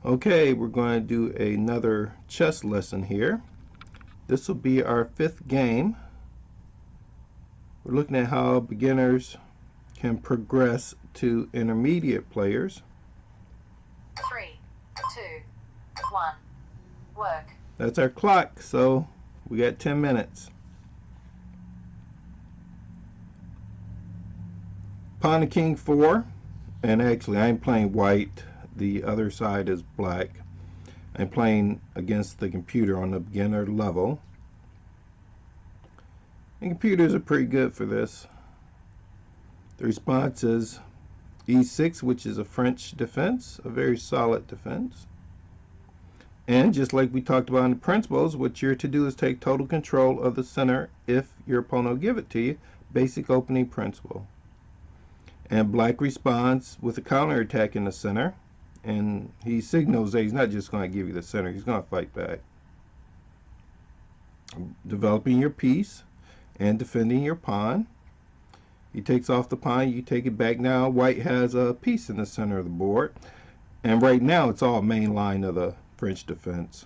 Okay, we're going to do another chess lesson here. This will be our 5th game. We're looking at how beginners can progress to intermediate players. 3, 2, 1, work. That's our clock, so we got 10 minutes. Pawn to king 4, and actually I'm playing white. The other side is black. I'm playing against the computer on the beginner level. And computers are pretty good for this. The response is e6, which is a French defense, a very solid defense. And just like we talked about in the principles, what you're to do is take total control of the center if your opponent will give it to you. Basic opening principle. And black responds with a counterattack in the center. And he signals that he's not just going to give you the center, he's going to fight back. Developing your piece and defending your pawn. He takes off the pawn, you take it back. Now white has a piece in the center of the board. And right now it's all main line of the French defense.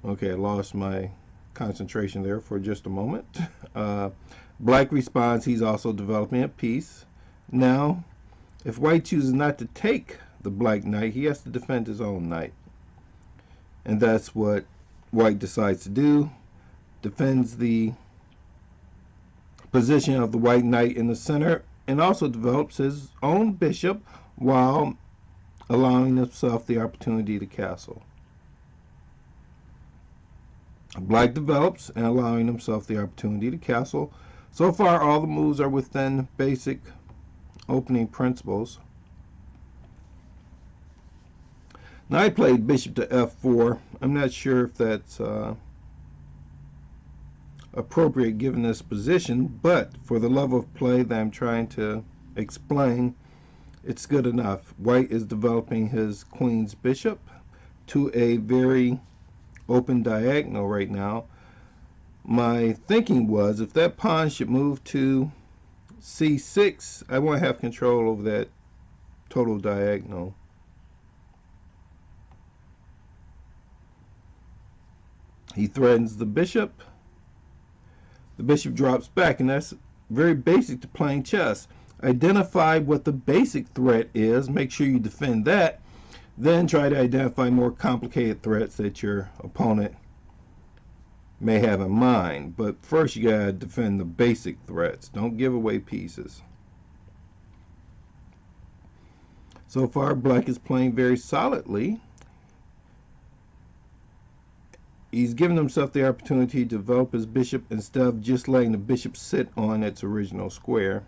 Okay, I lost my concentration there for just a moment. Black responds, he's also developing a piece. Now, if white chooses not to take the black knight, he has to defend his own knight. And that's what white decides to do. Defends the position of the white knight in the center and also develops his own bishop while allowing himself the opportunity to castle. Black develops and allowing himself the opportunity to castle. So far all the moves are within basic opening principles. Now I played bishop to f4. I'm not sure if that's appropriate given this position, but for the level of play that I'm trying to explain, it's good enough. White is developing his queen's bishop to a very open diagonal right now. My thinking was if that pawn should move to c6, I want to have control over that total diagonal. He threatens the bishop. The bishop drops back, and that's very basic to playing chess. Identify what the basic threat is, make sure you defend that, then try to identify more complicated threats that your opponent may have in mind. But first you gotta defend the basic threats. Don't give away pieces. So far black is playing very solidly. He's given himself the opportunity to develop his bishop instead of just letting the bishop sit on its original square.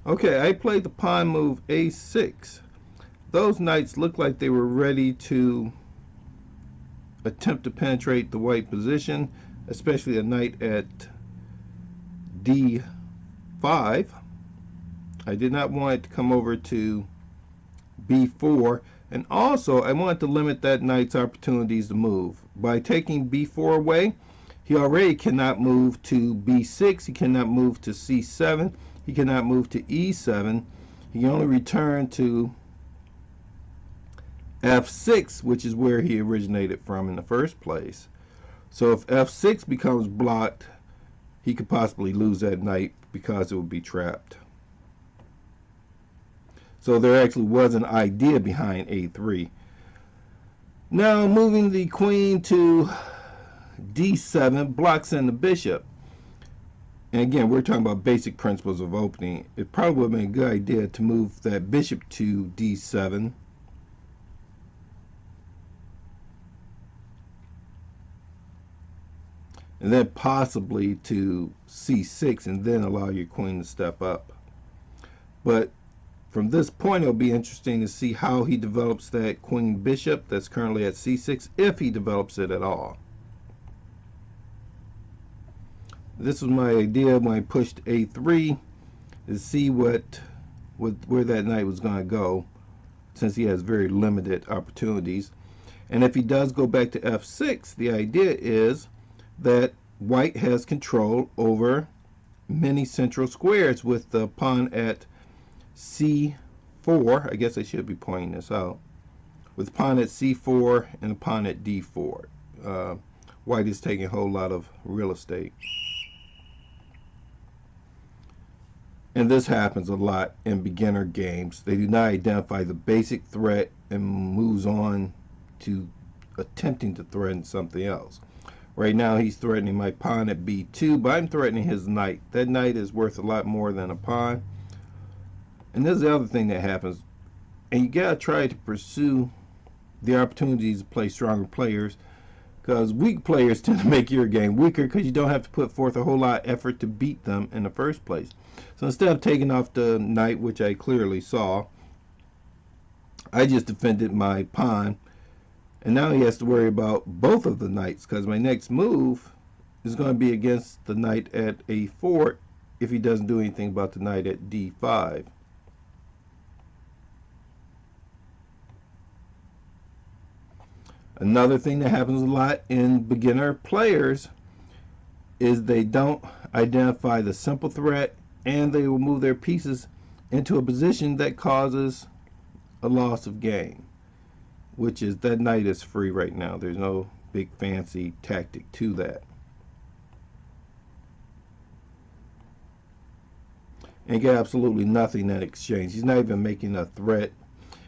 Okay, I played the pawn move a6. Those knights looked like they were ready to attempt to penetrate the white position, especially a knight at d5. I did not want it to come over to b4, and also I wanted to limit that knight's opportunities to move. By taking b4 away, he already cannot move to b6, he cannot move to c7, he cannot move to e7. He can only return to f6, which is where he originated from in the first place. So if f6 becomes blocked, he could possibly lose that knight because it would be trapped. So there actually was an idea behind a3. Now moving the queen to d7 blocks in the bishop. And again, we're talking about basic principles of opening. It probably would have been a good idea to move that bishop to d7. And then possibly to c6 and then allow your queen to step up. But from this point, it'll be interesting to see how he develops that queen bishop that's currently at c6, if he develops it at all. This was my idea when I pushed a3, to see where that knight was going to go, since he has very limited opportunities. And if he does go back to f6, the idea is that white has control over many central squares with the pawn at c4. I guess I should be pointing this out. With pawn at c4 and pawn at d4. White is taking a whole lot of real estate. And this happens a lot in beginner games. They do not identify the basic threat and moves on to attempting to threaten something else. Right now he's threatening my pawn at b2, but I'm threatening his knight. That knight is worth a lot more than a pawn. And this is the other thing that happens. And you gotta try to pursue the opportunities to play stronger players, because weak players tend to make your game weaker because you don't have to put forth a whole lot of effort to beat them in the first place. So instead of taking off the knight, which I clearly saw, I just defended my pawn, and now he has to worry about both of the knights, because my next move is going to be against the knight at a4 if he doesn't do anything about the knight at d5. Another thing that happens a lot in beginner players is they don't identify the simple threat, and they will move their pieces into a position that causes a loss of game, which is that knight is free right now. There's no big fancy tactic to that. And get absolutely nothing in exchange. He's not even making a threat.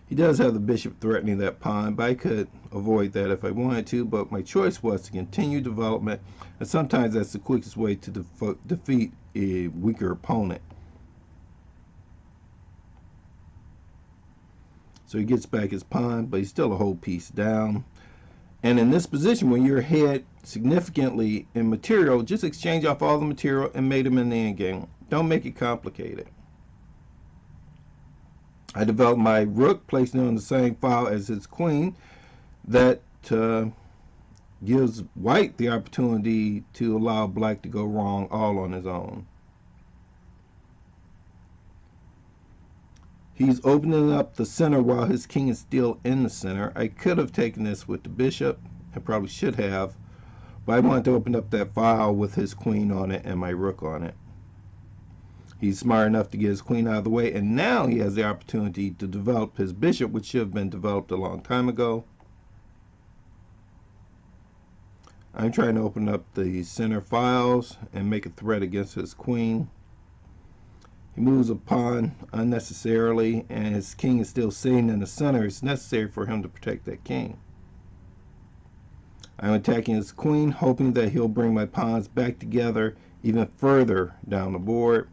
He does have the bishop threatening that pawn, but I could avoid that if I wanted to, but my choice was to continue development, and sometimes that's the quickest way to defeat a weaker opponent. So he gets back his pawn, but he's still a whole piece down. And in this position, when you're ahead significantly in material, just exchange off all the material and mate him in the endgame. Don't make it complicated. I developed my rook, placing it on the same file as his queen. That gives white the opportunity to allow black to go wrong all on his own. He's opening up the center while his king is still in the center. I could have taken this with the bishop. I probably should have. But I wanted to open up that file with his queen on it and my rook on it. He's smart enough to get his queen out of the way, and now he has the opportunity to develop his bishop, which should have been developed a long time ago. I'm trying to open up the center files and make a threat against his queen. He moves a pawn unnecessarily, and his king is still sitting in the center. It's necessary for him to protect that king. I'm attacking his queen, hoping that he'll bring my pawns back together even further down the board.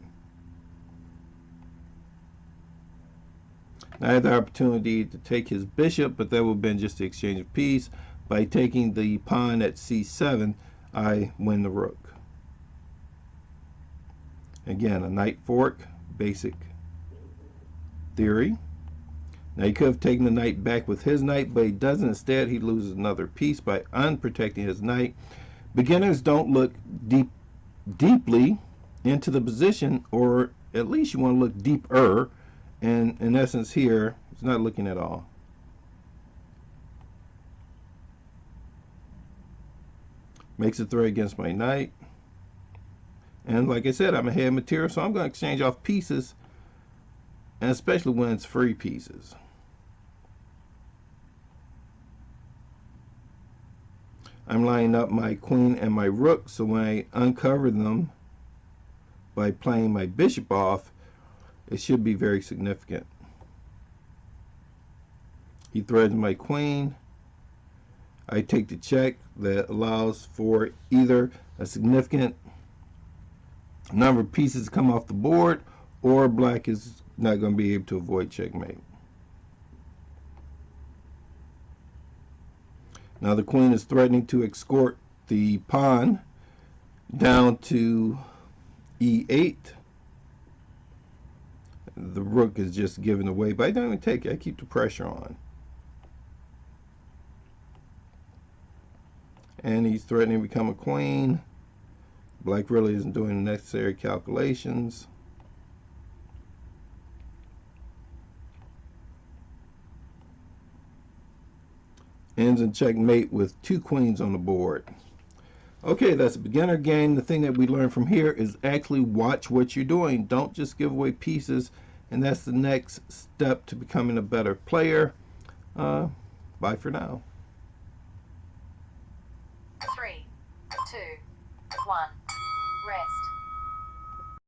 I had the opportunity to take his bishop, but that would have been just the exchange of piece. By taking the pawn at c7, I win the rook. Again, a knight fork, basic theory. Now he could have taken the knight back with his knight, but he doesn't. Instead, he loses another piece by unprotecting his knight. Beginners don't look deeply into the position, or at least you want to look deeper. And in essence here, it's not looking at all. Makes a threat against my knight. And like I said, I'm ahead of material, so I'm going to exchange off pieces, and especially when it's free pieces. I'm lining up my queen and my rook, so when I uncover them by playing my bishop off, it should be very significant. He threatens my queen. I take the check that allows for either a significant number of pieces to come off the board, or black is not going to be able to avoid checkmate. Now the queen is threatening to escort the pawn down to e8. The rook is just given away, but I don't even take it. I keep the pressure on. And he's threatening to become a queen. Black really isn't doing the necessary calculations. ends in checkmate with 2 queens on the board. Okay, that's a beginner game. The thing that we learn from here is actually watch what you're doing. Don't just give away pieces, and that's the next step to becoming a better player. Bye for now. 3, 2, 1, rest.